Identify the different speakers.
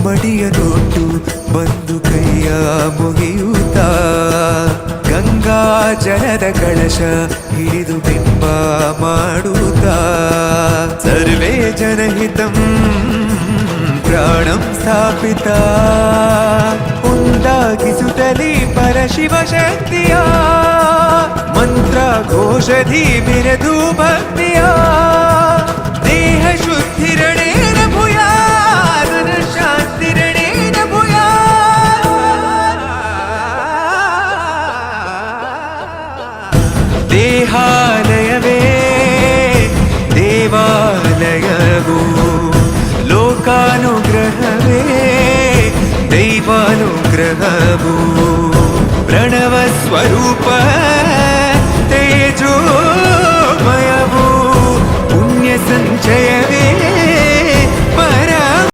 Speaker 1: ಮಡಿಯನೊಟ್ಟು ಬಂದು ಕೈಯ ಮುಗಿಯುತ್ತ ಗಂಗಾ ಜಲದ ಕಳಶ ಹಿಡಿದು ಬಿಂಬ ಮಾಡುತ್ತ ಸರ್ವೇ ಜನಹಿತಂ ಪ್ರಾಣಂ ಸ್ಥಾಪಿತ ಉಂದಾಗಿಸುತ್ತಲೇ ಪರಶಿವ ಶಕ್ತಿಯ ಮಂತ್ರ ಘೋಷಧಿ ಬಿರದು ಭಕ್ತಿಯ ದೇಹ ಶುದ್ಧಿರಣೇನ ಭೂಯಾತ್ ಶಾಂತಿರಣೇನ ಭೂಯಾತ್ ದೇಹಾಲಯವೇ ದೇವಾಲಯವೂ ಲೋಕಾನುಗ್ರಹವೇ ದೈವಾನುಗ್ರಹವೂ ಪ್ರಣವ ಸ್ವರೂಪ